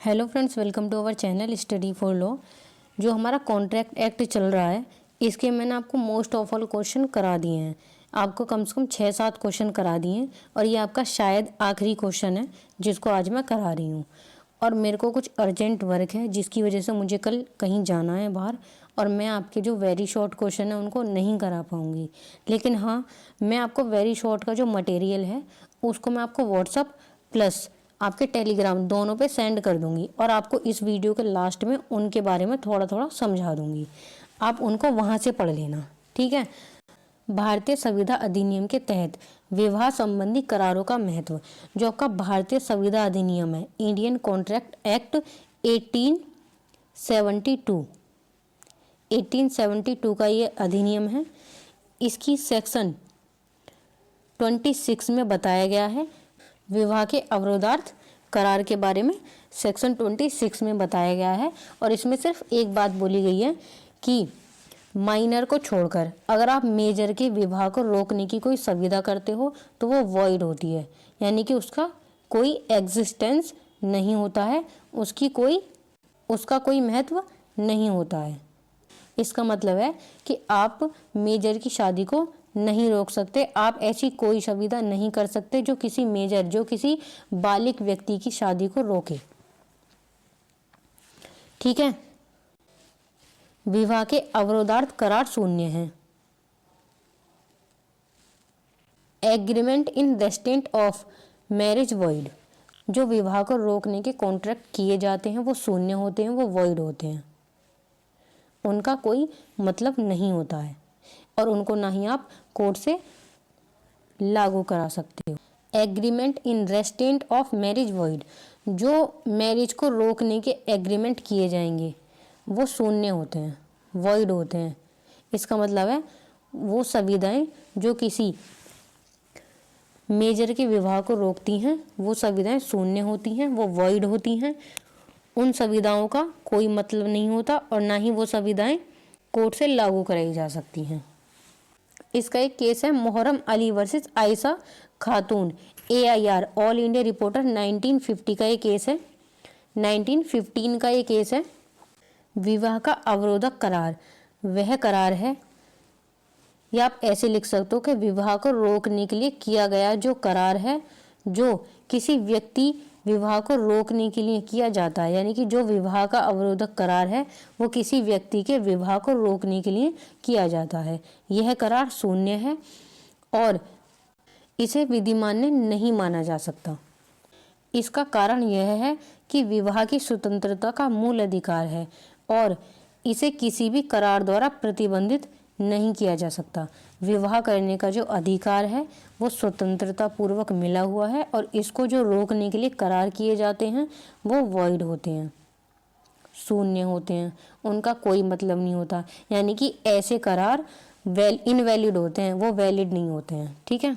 Hello friends, welcome to our channel study for law. जो हमारा contract act चल रहा है, इसके मैंने आपको मोस्ट ऑफ ऑल क्वेश्चन करा दिए हैं। आपको कम से कम 6-7 क्वेश्चन करा दिए हैं और ये आपका शायद आखिरी क्वेश्चन है जिसको आज मैं करा रही हूँ। और मेरे को कुछ अर्जेंट वर्क है जिसकी वजह से मुझे कल कहीं जाना है बाहर, और मैं आपके जो वेरी शॉर्ट क्वेश्चन है उनको नहीं करा पाऊँगी। लेकिन हाँ, मैं आपको वेरी शॉर्ट का जो मटेरियल है उसको मैं आपको व्हाट्सअप प्लस आपके टेलीग्राम दोनों पे सेंड कर दूंगी, और आपको इस वीडियो के लास्ट में उनके बारे में थोड़ा थोड़ा समझा दूंगी। आप उनको वहाँ से पढ़ लेना, ठीक है। भारतीय संविदा अधिनियम के तहत विवाह संबंधी करारों का महत्व, जो आपका भारतीय संविदा अधिनियम है, इंडियन कॉन्ट्रैक्ट एक्ट 1872 का ये अधिनियम है। इसकी सेक्शन 26 में बताया गया है विवाह के अवरोधार्थ करार के बारे में। सेक्शन 26 में बताया गया है, और इसमें सिर्फ एक बात बोली गई है कि माइनर को छोड़कर अगर आप मेजर के विवाह को रोकने की कोई संविदा करते हो तो वो वॉइड होती है, यानी कि उसका कोई एग्जिस्टेंस नहीं होता है, उसका कोई महत्व नहीं होता है। इसका मतलब है कि आप मेजर की शादी को नहीं रोक सकते। आप ऐसी कोई संविदा नहीं कर सकते जो किसी बालिग व्यक्ति की शादी को रोके, ठीक है। विवाह के अवरोधार्थ करार शून्य है। Agreement in restraint of marriage void, जो विवाह को रोकने के कॉन्ट्रैक्ट किए जाते हैं वो शून्य होते हैं, वो वॉइड होते हैं, उनका कोई मतलब नहीं होता है, और उनको ना ही आप कोर्ट से लागू करा सकते हो। Agreement in restraint of marriage void, जो मैरिज को रोकने के एग्रीमेंट किए जाएंगे वो शून्य होते हैं, वॉइड होते हैं। इसका मतलब है वो संविधाएं जो किसी मेजर के विवाह को रोकती हैं वो संविधाएं शून्य होती हैं, वो वॉइड होती हैं। उन संविधाओं का कोई मतलब नहीं होता, और ना ही वो संविधाएं कोर्ट से लागू कराई जा सकती हैं। इसका एक केस है मोहर्रम अली वर्सेस आयशा खातून, AIR ऑल इंडिया रिपोर्टर 1950 का ये केस है। 1915 का ये केस है। विवाह का अवरोधक करार वह करार है, या आप ऐसे लिख सकते हो कि विवाह को रोकने के लिए किया गया जो करार है, जो किसी व्यक्ति विवाह को रोकने के लिए किया जाता है, यानी कि जो विवाह का अवरोधक करार है वो किसी व्यक्ति के विवाह को रोकने के लिए किया जाता है। यह करार शून्य है और इसे विधिमान्य नहीं माना जा सकता। इसका कारण यह है कि विवाह की स्वतंत्रता का मूल अधिकार है और इसे किसी भी करार द्वारा प्रतिबंधित नहीं किया जा सकता। विवाह करने का जो अधिकार है वो स्वतंत्रता पूर्वक मिला हुआ है, और इसको जो रोकने के लिए करार किए जाते हैं वो वॉइड होते हैं, शून्य होते हैं, उनका कोई मतलब नहीं होता। यानी कि ऐसे करार इनवैलिड होते हैं, वो वैलिड नहीं होते हैं, ठीक है।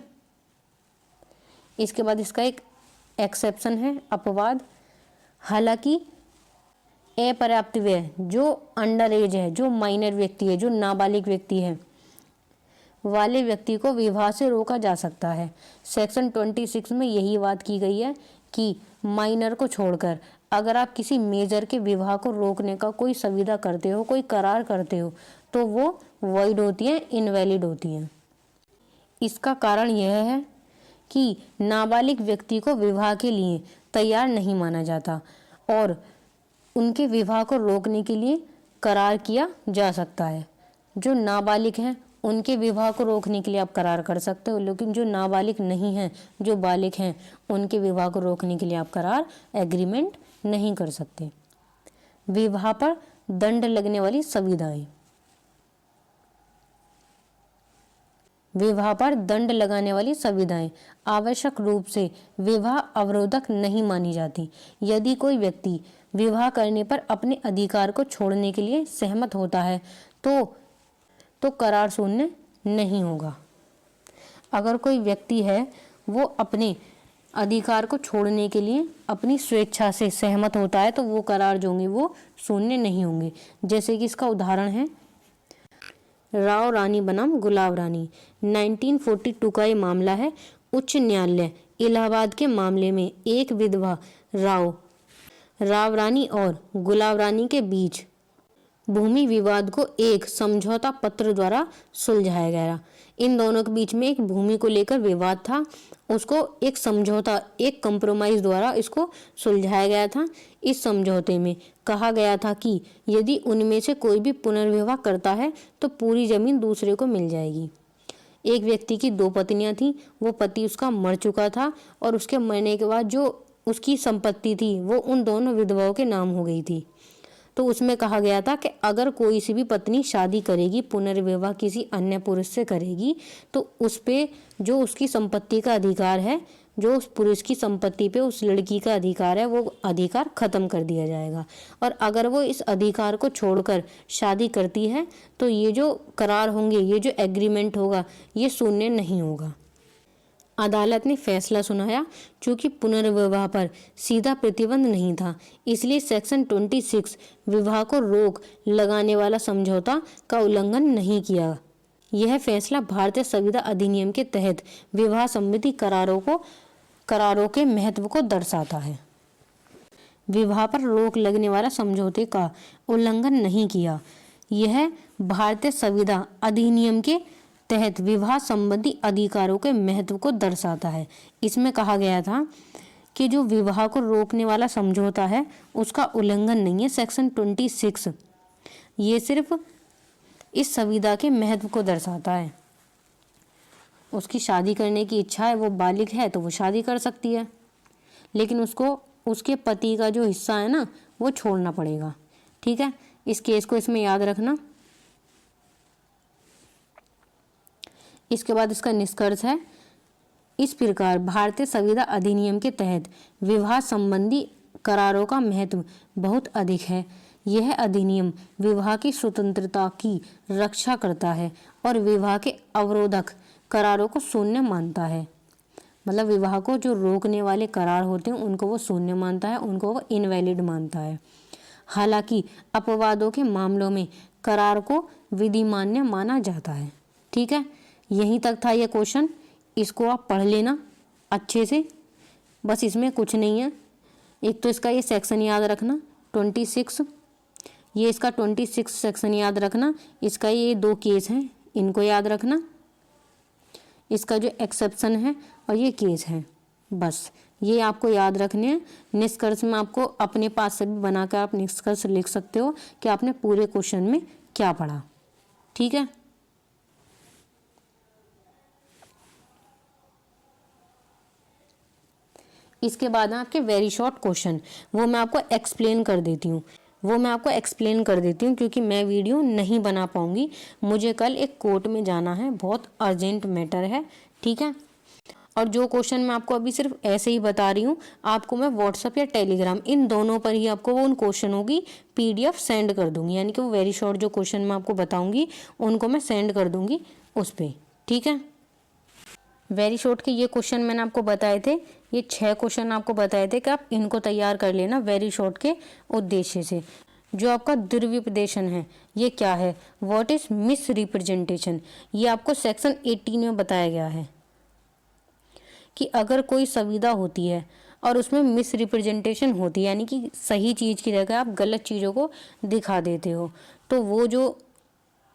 इसके बाद इसका एक एक्सेप्शन है, अपवाद। हालांकि अपर्याप्त व्यय, जो अंडर एज है, जो माइनर व्यक्ति है, जो नाबालिग व्यक्ति है, वाले व्यक्ति को विवाह से रोका जा सकता है। सेक्शन 26 में यही बात की गई है कि माइनर को छोड़कर अगर आप किसी मेजर के विवाह को रोकने का कोई संविदा करते हो, कोई करार करते हो, तो वो वॉइड होती हैं, इनवैलिड होती हैं। इसका कारण यह है कि नाबालिग व्यक्ति को विवाह के लिए तैयार नहीं माना जाता, और उनके विवाह को रोकने के लिए करार किया जा सकता है। जो नाबालिग हैं उनके विवाह को रोकने के लिए आप करार कर सकते हो, लेकिन जो नाबालिग नहीं हैं, जो बालिग हैं, उनके विवाह को रोकने के लिए आप करार एग्रीमेंट नहीं कर सकते। विवाह पर दंड लगने वाली संविधाएं, विवाह पर दंड लगाने वाली संविधाएं आवश्यक रूप से विवाह अवरोधक नहीं मानी जाती। यदि कोई व्यक्ति विवाह करने पर अपने अधिकार को छोड़ने के लिए सहमत होता है तो करार शून्य नहीं होगा। अगर कोई व्यक्ति है वो अपने अधिकार को छोड़ने के लिए अपनी स्वेच्छा से सहमत होता है तो वो करार जो होंगे वो शून्य नहीं होंगे। जैसे कि इसका उदाहरण है राव रानी बनाम गुलाब रानी, 1942 का ये मामला है। उच्च न्यायालय इलाहाबाद के मामले में एक विधवा राव राव रानी और गुलाब रानी के बीच भूमि विवाद को एक समझौता पत्र द्वारा सुलझाया गया। इन दोनों के बीच में एक भूमि को लेकर विवाद था, उसको एक समझौता, एक कंप्रोमाइज द्वारा इसको सुलझाया गया था। इस समझौते में कहा गया था कि यदि उनमें से कोई भी पुनर्विवाह करता है तो पूरी जमीन दूसरे को मिल जाएगी। एक व्यक्ति की 2 पत्नियां थीं, वो पति उसका मर चुका था और उसके मरने के बाद जो उसकी संपत्ति थी वो उन दोनों विधवाओं के नाम हो गई थी। तो उसमें कहा गया था कि अगर कोई सी भी पत्नी शादी करेगी, पुनर्विवाह किसी अन्य पुरुष से करेगी, तो उस पे जो उसकी संपत्ति का अधिकार है, जो उस पुरुष की संपत्ति पे उस लड़की का अधिकार है, वो अधिकार खत्म कर दिया जाएगा। और अगर वो इस अधिकार को छोड़कर शादी करती है तो ये जो करार होंगे, ये जो एग्रीमेंट होगा, ये शून्य नहीं होगा। अदालत ने फैसला सुनाया, चूंकि पुनर्विवाह पर सीधा प्रतिबंध नहीं था, इसलिए सेक्शन 26 विवाह को रोक लगाने वाला समझौता का उल्लंघन नहीं किया। यह फैसला भारतीय संविदा अधिनियम के तहत विवाह संबंधी करारों के महत्व को दर्शाता है। विवाह पर रोक लगने वाला समझौते का उल्लंघन नहीं किया। यह भारतीय संविदा अधिनियम के तहत विवाह संबंधी अधिकारों के महत्व को दर्शाता है। इसमें कहा गया था कि जो विवाह को रोकने वाला समझौता है उसका उल्लंघन नहीं है। सेक्शन 26 ये सिर्फ इस संविदा के महत्व को दर्शाता है। उसकी शादी करने की इच्छा है, वो बालिग है तो वो शादी कर सकती है, लेकिन उसको उसके पति का जो हिस्सा है ना वो छोड़ना पड़ेगा। ठीक है, इस केस को इसमें याद रखना। इसके बाद इसका निष्कर्ष है, इस प्रकार भारतीय संविदा अधिनियम के तहत विवाह संबंधी करारों का महत्व बहुत अधिक है। यह अधिनियम विवाह की स्वतंत्रता की रक्षा करता है और विवाह के अवरोधक करारों को शून्य मानता है। मतलब विवाह को जो रोकने वाले करार होते हैं उनको वो शून्य मानता है, उनको वो इनवैलिड मानता है। हालांकि अपवादों के मामलों में करार को विधिमान्य माना जाता है। ठीक है, यहीं तक था ये क्वेश्चन। इसको आप पढ़ लेना अच्छे से, बस इसमें कुछ नहीं है। एक तो इसका ये सेक्शन याद रखना 26, ये इसका 26 सेक्शन याद रखना। इसका ये 2 केस हैं, इनको याद रखना। इसका जो एक्सेप्शन है और ये केस है, बस ये आपको याद रखने हैं। निष्कर्ष में आपको अपने पास से भी बनाकर आप निष्कर्ष लिख सकते हो कि आपने पूरे क्वेश्चन में क्या पढ़ा। ठीक है, इसके बाद आपके वेरी शॉर्ट क्वेश्चन, वो मैं आपको एक्सप्लेन कर देती हूँ क्योंकि मैं वीडियो नहीं बना पाऊँगी। मुझे कल एक कोर्ट में जाना है, बहुत अर्जेंट मैटर है। ठीक है, और जो क्वेश्चन मैं आपको अभी सिर्फ ऐसे ही बता रही हूँ, आपको मैं व्हाट्सअप या टेलीग्राम इन दोनों पर ही आपको वो उन क्वेश्चनों की PDF सेंड कर दूँगी। यानी कि वो वेरी शॉर्ट जो क्वेश्चन मैं आपको बताऊँगी उनको मैं सेंड कर दूँगी उस पर। ठीक है, वेरी शॉर्ट के ये क्वेश्चन मैंने आपको बताए थे, ये 6 क्वेश्चन आपको बताए थे कि आप इनको तैयार कर लेना वेरी शॉर्ट के उद्देश्य से। जो आपका दुर्व्युपदेशन है ये क्या है, व्हाट इज मिस रिप्रेजेंटेशन, ये आपको सेक्शन 18 में बताया गया है कि अगर कोई संविदा होती है और उसमें मिस रिप्रेजेंटेशन होती है, यानी कि सही चीज़ की जगह आप गलत चीज़ों को दिखा देते हो, तो वो जो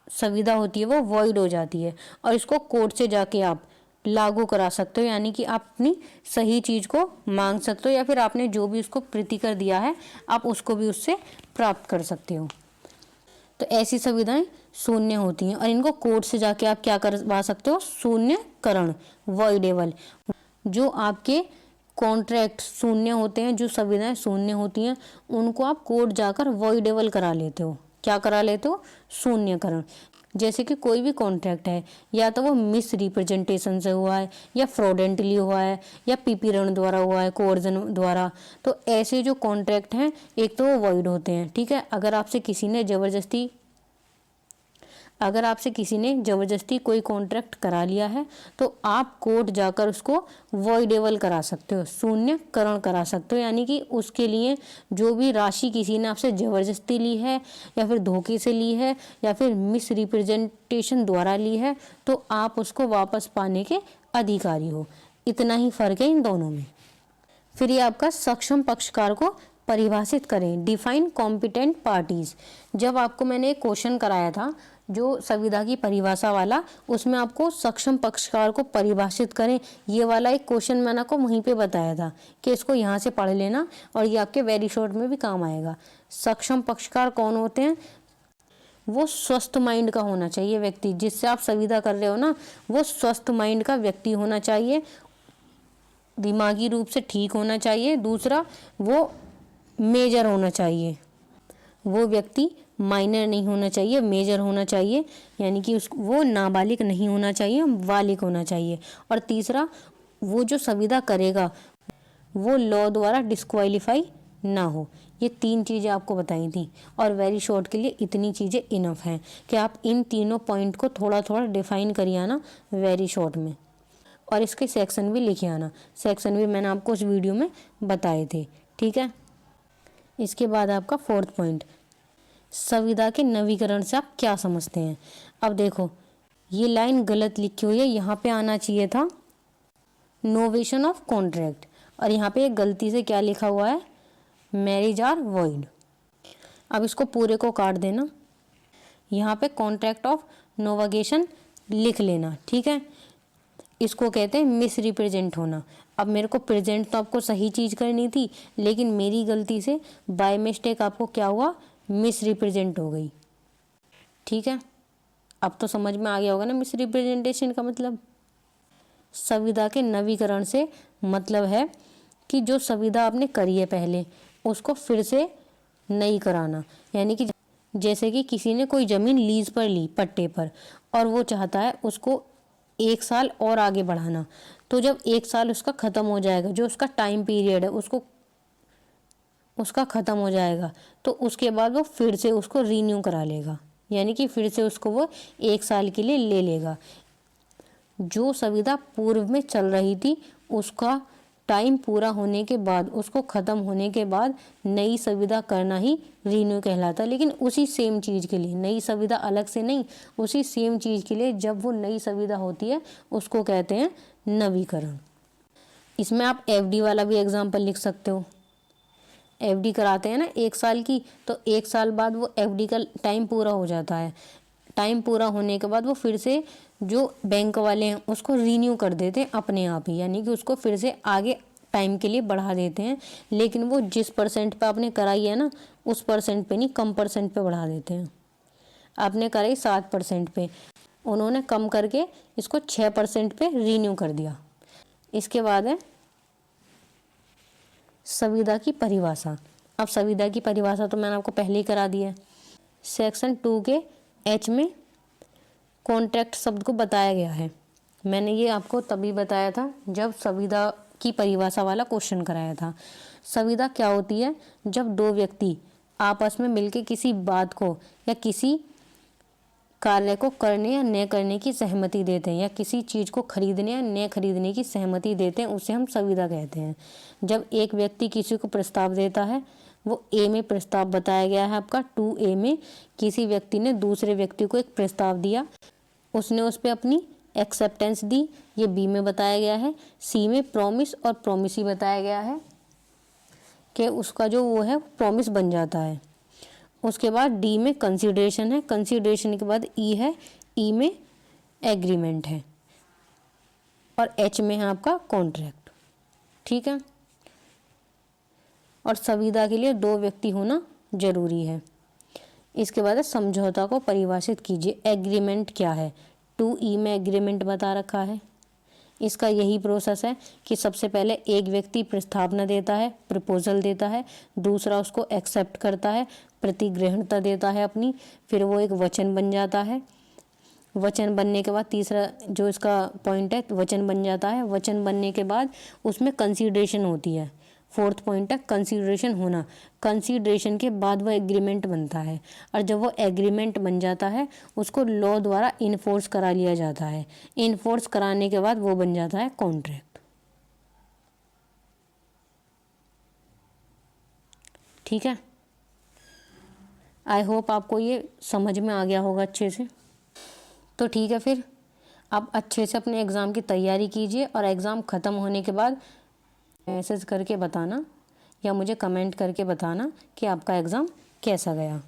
संविदा होती है वो वॉइड हो जाती है और इसको कोर्ट से जाके आप लागू करा सकते हो। यानी कि आप अपनी सही चीज़ को मांग सकते हो या फिर आपने जो भी उसको प्रतिकर दिया है आप उसको भी उससे प्राप्त कर सकते हो। तो ऐसी संविधाएं शून्य होती हैं और इनको कोर्ट से जाके आप क्या करवा सकते हो, शून्यकरण, वॉइडेबल। जो आपके कॉन्ट्रैक्ट शून्य होते हैं, जो संविधाएं शून्य होती हैं, उनको आप कोर्ट जाकर वॉइडेबल करा लेते हो। क्या करा लेते हो, शून्यकरण। जैसे कि कोई भी कॉन्ट्रैक्ट है, या तो वो मिस रिप्रेजेंटेशन से हुआ है या फ्रॉडेंटली हुआ है या पीपी ऋण द्वारा हुआ है, कोर्जन द्वारा, तो ऐसे जो कॉन्ट्रैक्ट हैं एक तो वो वॉइड होते हैं। ठीक है, अगर आपसे किसी ने ज़बरदस्ती कोई कॉन्ट्रैक्ट करा लिया है तो आप कोर्ट जाकर उसको वॉइडेबल करा सकते हो, शून्यकरण करा सकते हो। यानी कि उसके लिए जो भी राशि किसी ने आपसे ज़बरदस्ती ली है या फिर धोखे से ली है या फिर मिस रिप्रेजेंटेशन द्वारा ली है, तो आप उसको वापस पाने के अधिकारी हो। इतना ही फ़र्क है इन दोनों में। फिर ये आपका सक्षम पक्षकार को परिभाषित करें। Define competent parties. जब आपको मैंने एक क्वेश्चन कराया था जो संविदा की परिभाषा वाला, उसमें आपको सक्षम पक्षकार को परिभाषित करें, ये वाला एक क्वेश्चन मैंने आपको वहीं पे बताया था कि इसको यहाँ से पढ़ लेना और ये आपके वेरी शॉर्ट में भी काम आएगा। सक्षम पक्षकार कौन होते हैं? वो स्वस्थ माइंड का होना चाहिए व्यक्ति, जिससे आप संविदा कर रहे हो ना, वो स्वस्थ माइंड का व्यक्ति होना चाहिए, दिमागी रूप से ठीक होना चाहिए। दूसरा, वो मेजर होना चाहिए, वो व्यक्ति माइनर नहीं होना चाहिए, मेजर होना चाहिए, यानी कि वो नाबालिग नहीं होना चाहिए, बालिग होना चाहिए। और तीसरा, वो जो संविदा करेगा वो लॉ द्वारा डिस्क्वालीफाई ना हो। ये 3 चीज़ें आपको बताई थी और वेरी शॉर्ट के लिए इतनी चीज़ें इनफ हैं कि आप इन तीनों पॉइंट को थोड़ा थोड़ा डिफाइन करिए आना वेरी शॉर्ट में, और इसके सेक्शन भी लिखे आना। सेक्शन भी मैंने आपको उस वीडियो में बताए थे, ठीक है। इसके बाद आपका 4th पॉइंट, संविदा के नवीकरण से आप क्या समझते हैं। अब देखो, ये लाइन गलत लिखी हुई है, यहाँ पे आना चाहिए था नोवेशन ऑफ कॉन्ट्रैक्ट, और यहाँ पे एक गलती से क्या लिखा हुआ है, मैरिज आर वॉइड। अब इसको पूरे को काट देना, यहाँ पे कॉन्ट्रैक्ट ऑफ नोवेगेशन लिख लेना, ठीक है। इसको कहते हैं मिस रिप्रेजेंट होना। अब मेरे को प्रेजेंट तो आपको सही चीज़ करनी थी, लेकिन मेरी गलती से बाय मिस्टेक आपको क्या हुआ, मिस रिप्रेजेंट हो गई, ठीक है। अब तो समझ में आ गया होगा ना मिस रिप्रेजेंटेशन का मतलब। संविदा के नवीकरण से मतलब है कि जो संविदा आपने करी है पहले, उसको फिर से नई कराना। यानी कि जैसे कि किसी ने कोई ज़मीन लीज पर ली पट्टे पर, और वो चाहता है उसको 1 साल और आगे बढ़ाना, तो जब 1 साल उसका ख़त्म हो जाएगा, जो उसका टाइम पीरियड है उसका ख़त्म हो जाएगा, तो उसके बाद वो फिर से उसको रीन्यू करा लेगा, यानी कि फिर से उसको वो 1 साल के लिए ले लेगा। जो संविदा पूर्व में चल रही थी उसका टाइम पूरा होने के बाद, उसको ख़त्म होने के बाद नई संविदा करना ही रीन्यू कहलाता है। लेकिन उसी सेम चीज़ के लिए, नई संविदा अलग से नहीं, उसी सेम चीज़ के लिए जब वो नई संविदा होती है उसको कहते हैं नवीकरण। इसमें आप एफडी वाला भी एग्जाम्पल लिख सकते हो। एफडी कराते हैं ना 1 साल की, तो 1 साल बाद वो एफडी का टाइम पूरा हो जाता है। टाइम पूरा होने के बाद वो फिर से जो बैंक वाले हैं उसको रीन्यू कर देते हैं अपने आप ही, यानी कि उसको फिर से आगे टाइम के लिए बढ़ा देते हैं। लेकिन वो जिस परसेंट पे आपने कराई है ना, उस परसेंट पे नहीं, कम परसेंट पे बढ़ा देते हैं। आपने कराई 7% पे, उन्होंने कम करके इसको 6% पे रीन्यू कर दिया। इसके बाद है संविदा की परिभाषा। अब संविदा की परिभाषा तो मैंने आपको पहले ही करा दी है। सेक्शन 2 के H में कॉन्ट्रैक्ट शब्द को बताया गया है। मैंने ये आपको तभी बताया था जब संविदा की परिभाषा वाला क्वेश्चन कराया था। संविदा क्या होती है? जब 2 व्यक्ति आपस में मिलकर किसी बात को या किसी कार्य को करने या न करने की सहमति देते हैं, या किसी चीज़ को खरीदने या न खरीदने की सहमति देते हैं, उसे हम संविदा कहते हैं। जब एक व्यक्ति किसी को प्रस्ताव देता है, वो ए में प्रस्ताव बताया गया है आपका 2A में, किसी व्यक्ति ने दूसरे व्यक्ति को एक प्रस्ताव दिया, उसने उस पर अपनी एक्सेप्टेंस दी, ये बी में बताया गया है। सी में प्रॉमिस और प्रॉमिसी बताया गया है कि उसका जो वो है प्रॉमिस बन जाता है। उसके बाद डी में कंसीडरेशन है, कंसीडरेशन के बाद ई है, ई में एग्रीमेंट है, और एच में है आपका कॉन्ट्रैक्ट, ठीक है। और संविदा के लिए 2 व्यक्ति होना जरूरी है। इसके बाद समझौता को परिभाषित कीजिए। एग्रीमेंट क्या है? 2E में एग्रीमेंट बता रखा है। इसका यही प्रोसेस है कि सबसे पहले एक व्यक्ति प्रस्तावना देता है, प्रपोजल देता है, दूसरा उसको एक्सेप्ट करता है, प्रतिग्रहणता देता है अपनी, फिर वो एक वचन बन जाता है। वचन बनने के बाद तीसरा जो इसका पॉइंट है, वचन बन जाता है। वचन बनने के बाद उसमें कंसीडरेशन होती है। 4th पॉइंट है कंसीडरेशन होना। कंसीडरेशन के बाद वो एग्रीमेंट बनता है, और जब वो एग्रीमेंट बन जाता है उसको लॉ द्वारा इन्फोर्स करा लिया जाता है। इन्फोर्स कराने के बाद वो बन जाता है कॉन्ट्रैक्ट, ठीक है। आई होप आपको ये समझ में आ गया होगा अच्छे से। तो ठीक है, फिर आप अच्छे से अपने एग्ज़ाम की तैयारी कीजिए, और एग्ज़ाम ख़त्म होने के बाद मैसेज करके बताना या मुझे कमेंट करके बताना कि आपका एग्ज़ाम कैसा गया।